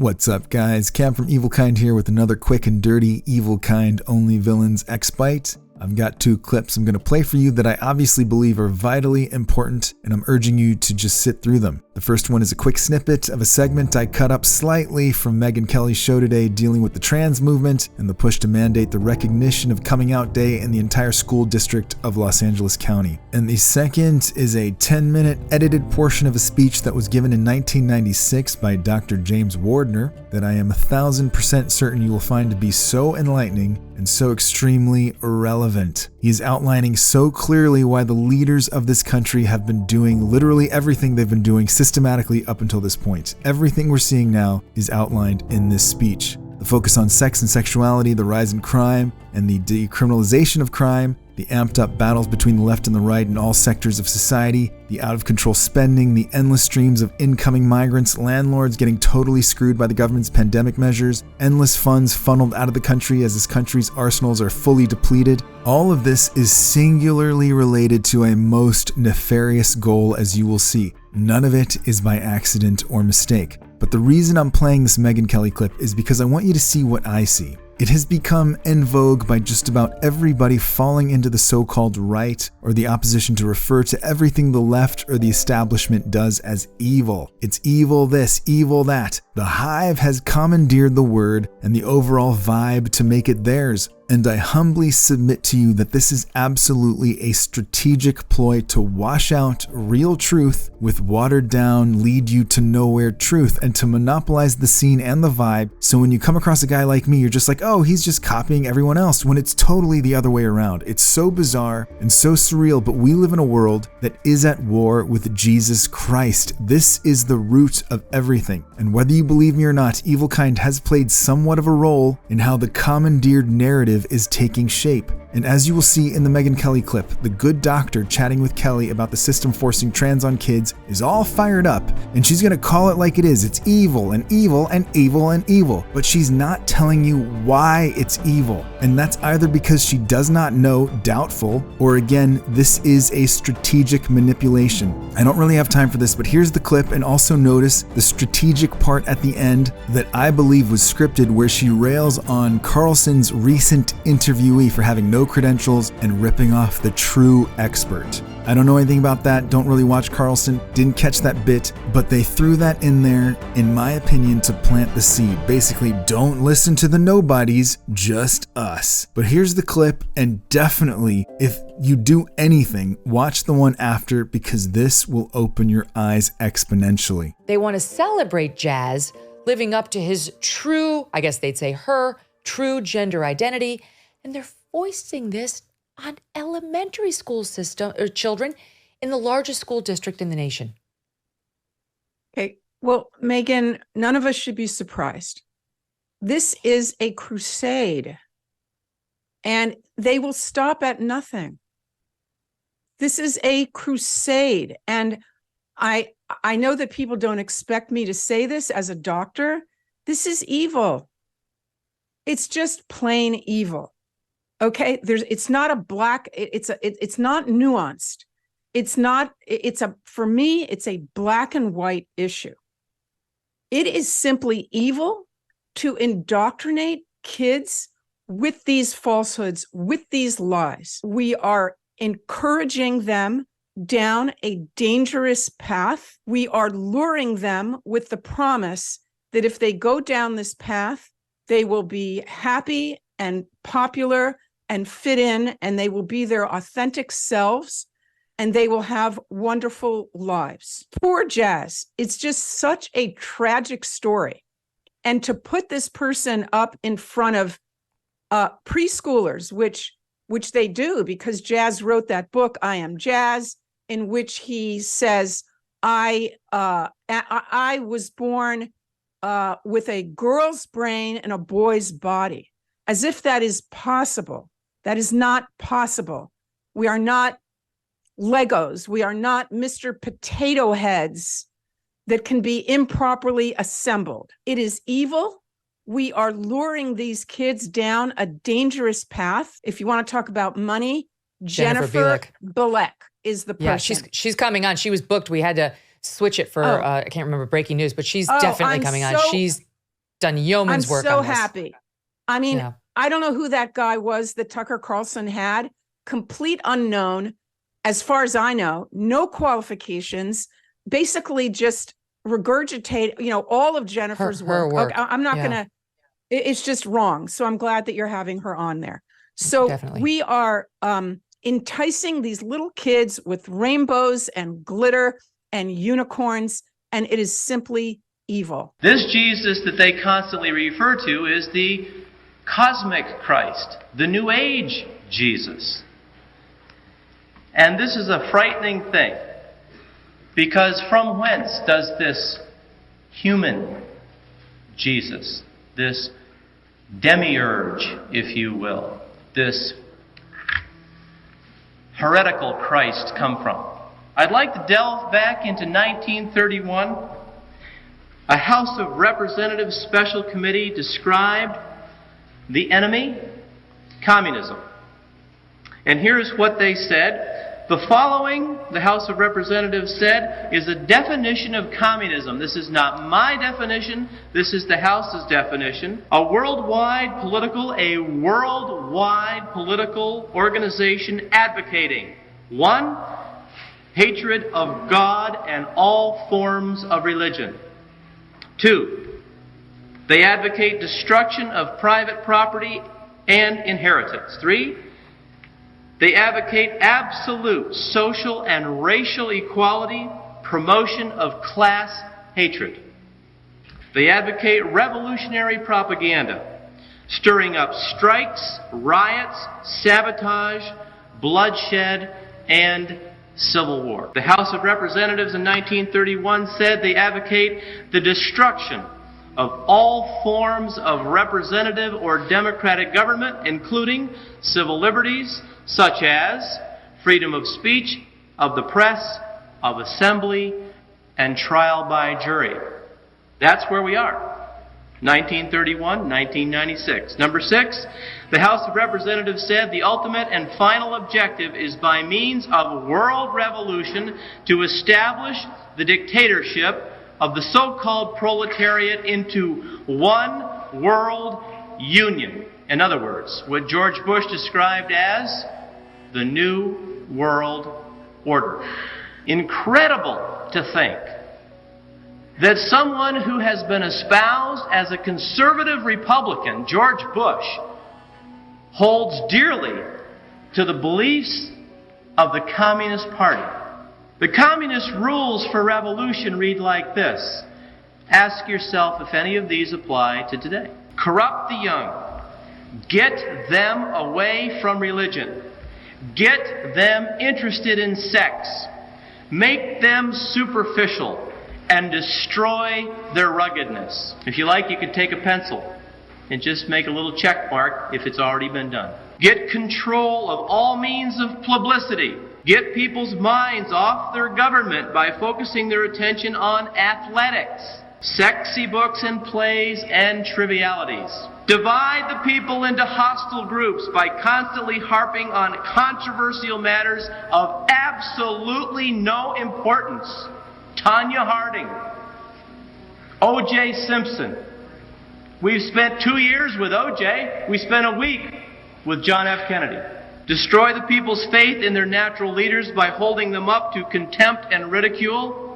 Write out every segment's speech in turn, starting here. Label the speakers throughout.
Speaker 1: What's up, guys? Cam from Evilkind here with another quick and dirty Evilkind Only Villains X-Bite. I've got 2 clips I'm going to play for you that I obviously believe are vitally important, and I'm urging you to just sit through them. The first one is a quick snippet of a segment I cut up slightly from Megyn Kelly's show today dealing with the trans movement and the push to mandate the recognition of Coming Out Day in the entire school district of Los Angeles County. And the second is a 10-minute edited portion of a speech that was given in 1996 by Dr. James Wardner that I am 1,000% certain you will find to be so enlightening and so extremely irrelevant. He is outlining so clearly why the leaders of this country have been doing literally everything they've been doing systematically up until this point. Everything we're seeing now is outlined in this speech. The focus on sex and sexuality, the rise in crime, and the decriminalization of crime, the amped up battles between the left and the right in all sectors of society, the out of control spending, the endless streams of incoming migrants, landlords getting totally screwed by the government's pandemic measures, endless funds funneled out of the country as this country's arsenals are fully depleted. All of this is singularly related to a most nefarious goal, as you will see. None of it is by accident or mistake. But the reason I'm playing this Megyn Kelly clip is because I want you to see what I see. It has become en vogue by just about everybody falling into the so-called right or the opposition to refer to everything the left or the establishment does as evil. It's evil this, evil that. The Hive has commandeered the word and the overall vibe to make it theirs. And I humbly submit to you that this is absolutely a strategic ploy to wash out real truth with watered down, lead you to nowhere truth, and to monopolize the scene and the vibe. So when you come across a guy like me, you're just like, oh, he's just copying everyone else, when it's totally the other way around. It's so bizarre and so surreal, but we live in a world that is at war with Jesus Christ. This is the root of everything. And whether you believe me or not, Evilkind has played somewhat of a role in how the commandeered narrative is taking shape. And as you will see in the Megyn Kelly clip, the good doctor chatting with Kelly about the system forcing trans on kids is all fired up, and she's gonna call it like it is. It's evil and evil and evil and evil, but she's not telling you why it's evil. And that's either because she does not know, doubtful, or again, this is a strategic manipulation. I don't really have time for this, but here's the clip, and also notice the strategic part at the end that I believe was scripted, where she rails on Carlson's recent interviewee for having no credentials and ripping off the true expert. I don't know anything about that, don't really watch Carlson, didn't catch that bit, but they threw that in there, in my opinion, to plant the seed. Basically, don't listen to the nobodies, just us. But here's the clip, and definitely, if you do anything, watch the one after, because this will open your eyes exponentially.
Speaker 2: They want to celebrate Jazz living up to his true, I guess they'd say her, true gender identity, and they're foisting this on elementary school system or children in the largest school district in the nation.
Speaker 3: Okay, well, Megyn, none of us should be surprised. This is a crusade, and they will stop at nothing. This is a crusade, and I know that people don't expect me to say this as a doctor. This is evil. It's just plain evil. Okay, it's not a black, it's not nuanced. For me, it's a black and white issue. It is simply evil to indoctrinate kids with these falsehoods, with these lies. We are encouraging them down a dangerous path. We are luring them with the promise that if they go down this path, they will be happy and popular and fit in, and they will be their authentic selves, and they will have wonderful lives. Poor Jazz. It's just such a tragic story. And to put this person up in front of preschoolers, which they do, because Jazz wrote that book, I Am Jazz, in which he says, I was born with a girl's brain and a boy's body, as if that is possible. That is not possible. We are not Legos. We are not Mr. Potato Heads that can be improperly assembled. It is evil. We are luring these kids down a dangerous path. If you want to talk about money, Jennifer Bilek is the person.
Speaker 2: Yeah, she's coming on. She was booked. We had to switch it for, I can't remember, breaking news, but she's definitely coming on. She's done yeoman's
Speaker 3: I'm
Speaker 2: work
Speaker 3: so
Speaker 2: on this.
Speaker 3: happy. I mean,
Speaker 2: Yeah.
Speaker 3: I don't know who that guy was that Tucker Carlson had. Complete unknown, as far as I know, no qualifications, basically just regurgitate, all of Jennifer's
Speaker 2: Her
Speaker 3: work.
Speaker 2: work.
Speaker 3: Okay, I'm not
Speaker 2: Yeah.
Speaker 3: going to, it's just wrong. So I'm glad that you're having her on there. So
Speaker 2: Definitely.
Speaker 3: we are enticing these little kids with rainbows and glitter and unicorns, and it is simply evil.
Speaker 4: This Jesus that they constantly refer to is the cosmic Christ, the New Age Jesus. And this is a frightening thing, because from whence does this human Jesus, this demiurge, if you will, this heretical Christ come from? I'd like to delve back into 1931. A House of Representatives Special Committee described the enemy, communism. And here's what they said. The following, the House of Representatives said, is a definition of communism. This is not my definition. This is the House's definition. A worldwide political organization advocating, 1, hatred of God and all forms of religion. 2, they advocate destruction of private property and inheritance. 3, they advocate absolute social and racial equality, promotion of class hatred. They advocate revolutionary propaganda, stirring up strikes, riots, sabotage, bloodshed, and civil war. The House of Representatives in 1931 said they advocate the destruction of all forms of representative or democratic government, including civil liberties such as freedom of speech, of the press, of assembly, and trial by jury. That's where we are. 1931, 1996. Number 6, the House of Representatives said the ultimate and final objective is by means of world revolution to establish the dictatorship of the so-called proletariat into one world union. In other words, what George Bush described as the New World Order. Incredible to think that someone who has been espoused as a conservative Republican, George Bush, holds dearly to the beliefs of the Communist Party. The Communist rules for revolution read like this. Ask yourself if any of these apply to today. Corrupt the young. Get them away from religion. Get them interested in sex. Make them superficial and destroy their ruggedness. If you like, you could take a pencil and just make a little check mark if it's already been done. Get control of all means of publicity. Get people's minds off their government by focusing their attention on athletics, sexy books and plays, and trivialities. Divide the people into hostile groups by constantly harping on controversial matters of absolutely no importance. Tanya Harding, O.J. Simpson. We've spent 2 years with O.J. We spent a week with John F. Kennedy. Destroy the people's faith in their natural leaders by holding them up to contempt and ridicule.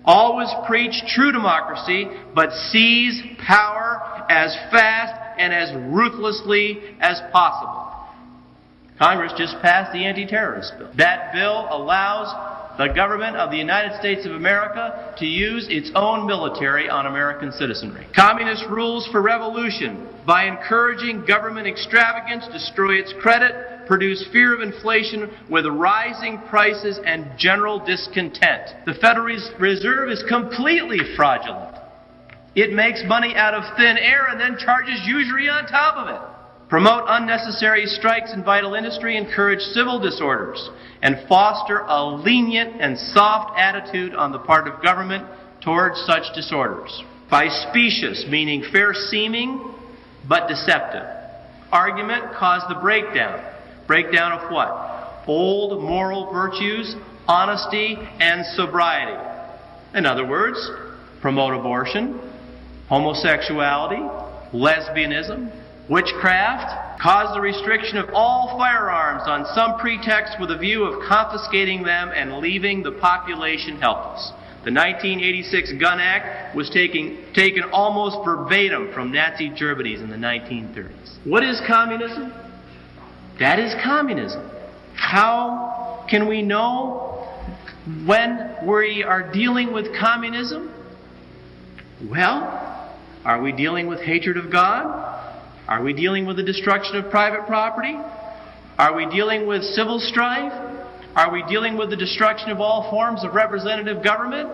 Speaker 4: Always preach true democracy, but seize power as fast and as ruthlessly as possible. Congress just passed the anti-terrorist bill. That bill allows the government of the United States of America to use its own military on American citizenry. Communist rules for revolution by encouraging government extravagance, destroy its credit, produce fear of inflation with rising prices and general discontent. The Federal Reserve is completely fraudulent. It makes money out of thin air and then charges usury on top of it. Promote unnecessary strikes in vital industry, encourage civil disorders, and foster a lenient and soft attitude on the part of government towards such disorders. By specious, meaning fair-seeming but deceptive. Argument cause the breakdown. Breakdown of what? Old moral virtues, honesty, and sobriety. In other words, promote abortion, homosexuality, lesbianism, witchcraft, cause the restriction of all firearms on some pretext with a view of confiscating them and leaving the population helpless. The 1986 Gun Act was taken almost verbatim from Nazi Germany in the 1930s. What is communism? That is communism. How can we know when we are dealing with communism? Well, are we dealing with hatred of God? Are we dealing with the destruction of private property? Are we dealing with civil strife? Are we dealing with the destruction of all forms of representative government?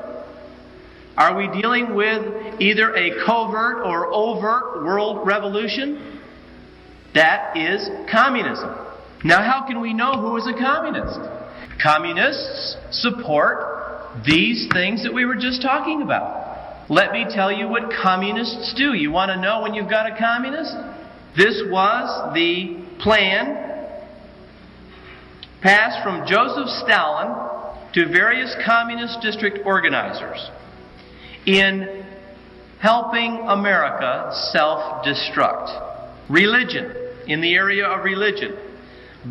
Speaker 4: Are we dealing with either a covert or overt world revolution? That is communism. Now, how can we know who is a communist? Communists support these things that we were just talking about. Let me tell you what communists do. You want to know when you've got a communist? This was the plan passed from Joseph Stalin to various communist district organizers in helping America self-destruct. Religion, in the area of religion.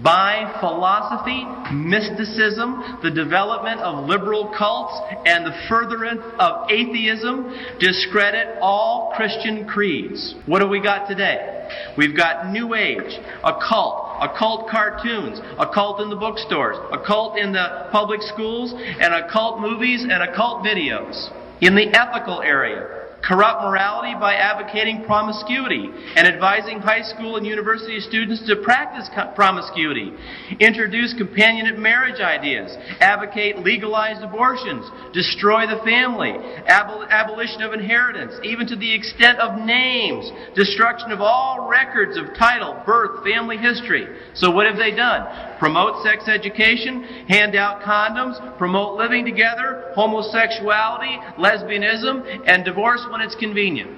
Speaker 4: By philosophy, mysticism, the development of liberal cults, and the furtherance of atheism, discredit all Christian creeds. What have we got today? We've got New Age, occult cartoons, occult in the bookstores, occult in the public schools, and occult movies and occult videos. In the ethical area, corrupt morality by advocating promiscuity and advising high school and university students to practice promiscuity. Introduce companionate marriage ideas. Advocate legalized abortions. Destroy the family. Abolition of inheritance, even to the extent of names. Destruction of all records of title, birth, family history. So what have they done? Promote sex education, hand out condoms, promote living together, homosexuality, lesbianism, and divorce when it's convenient.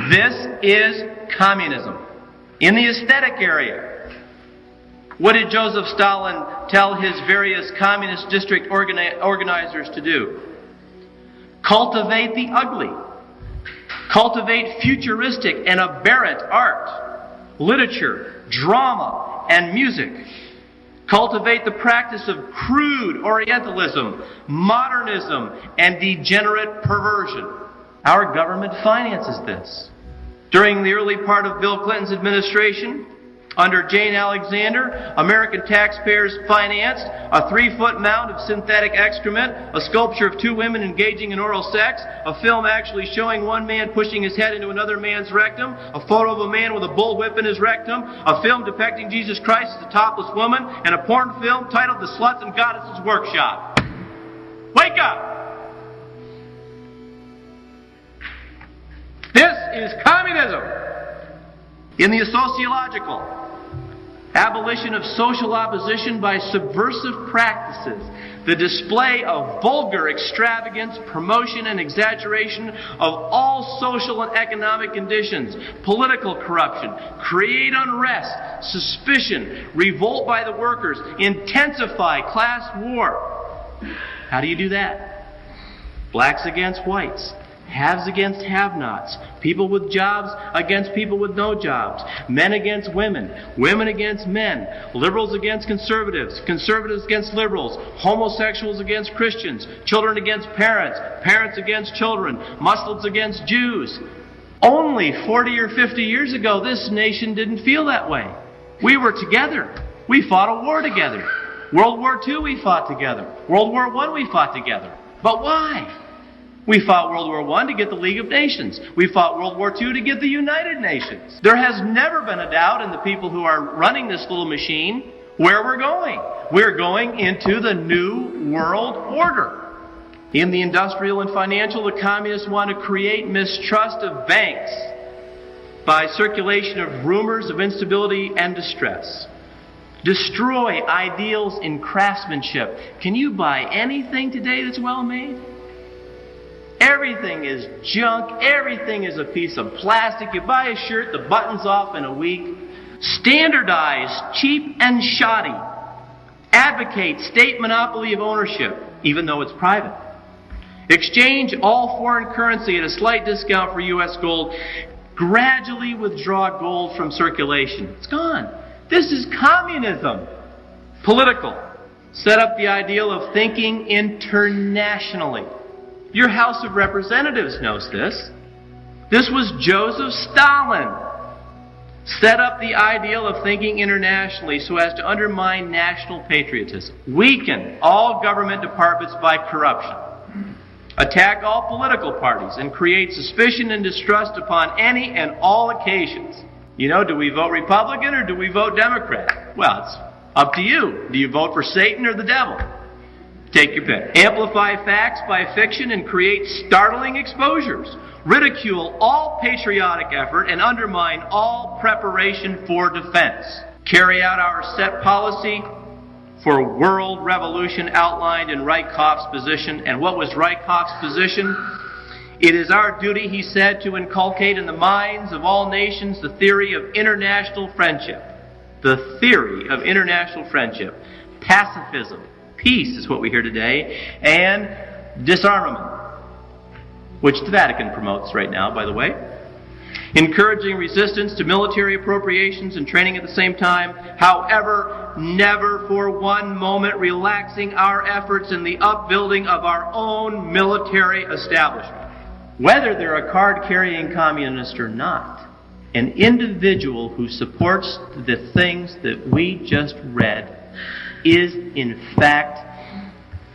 Speaker 4: This is communism. In the aesthetic area, what did Joseph Stalin tell his various communist district organizers to do? Cultivate the ugly. Cultivate futuristic and aberrant art, literature, drama, and music. Cultivate the practice of crude Orientalism, modernism, and degenerate perversion. Our government finances this. During the early part of Bill Clinton's administration, under Jane Alexander, American taxpayers financed a 3-foot mound of synthetic excrement, a sculpture of 2 women engaging in oral sex, a film actually showing one man pushing his head into another man's rectum, a photo of a man with a bullwhip in his rectum, a film depicting Jesus Christ as a topless woman, and a porn film titled The Sluts and Goddesses Workshop. Wake up! This is communism. In the sociological, abolition of social opposition by subversive practices, the display of vulgar extravagance, promotion, and exaggeration of all social and economic conditions, political corruption, create unrest, suspicion, revolt by the workers, intensify class war. How do you do that? Blacks against whites. Haves against have-nots, people with jobs against people with no jobs, men against women, women against men, liberals against conservatives, conservatives against liberals, homosexuals against Christians, children against parents, parents against children, Muslims against Jews. Only 40 or 50 years ago, this nation didn't feel that way. We were together. We fought a war together. World War II we fought together. World War I we fought together. But why? We fought World War I to get the League of Nations. We fought World War II to get the United Nations. There has never been a doubt in the people who are running this little machine where we're going. We're going into the New World Order. In the industrial and financial, the communists want to create mistrust of banks by circulation of rumors of instability and distress. Destroy ideals in craftsmanship. Can you buy anything today that's well made? Everything is junk. Everything is a piece of plastic. You buy a shirt, the button's off in a week. Standardized, cheap, and shoddy. Advocate state monopoly of ownership, even though it's private. Exchange all foreign currency at a slight discount for U.S. gold. Gradually withdraw gold from circulation. It's gone. This is communism. Political. Set up the ideal of thinking internationally. Your House of Representatives knows this. This was Joseph Stalin. Set up the ideal of thinking internationally so as to undermine national patriotism. Weaken all government departments by corruption. Attack all political parties and create suspicion and distrust upon any and all occasions. You know, do we vote Republican or do we vote Democrat? Well, it's up to you. Do you vote for Satan or the devil? Take your pick. Amplify facts by fiction and create startling exposures. Ridicule all patriotic effort and undermine all preparation for defense. Carry out our set policy for world revolution outlined in Reichhoff's position. And what was Reichhoff's position? It is our duty, he said, to inculcate in the minds of all nations the theory of international friendship. The theory of international friendship. Pacifism. Peace is what we hear today. And disarmament, which the Vatican promotes right now, by the way. Encouraging resistance to military appropriations and training at the same time. However, never for one moment relaxing our efforts in the upbuilding of our own military establishment. Whether they're a card-carrying communist or not, an individual who supports the things that we just read is, in fact,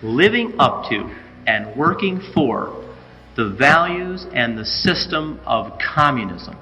Speaker 4: living up to and working for the values and the system of communism.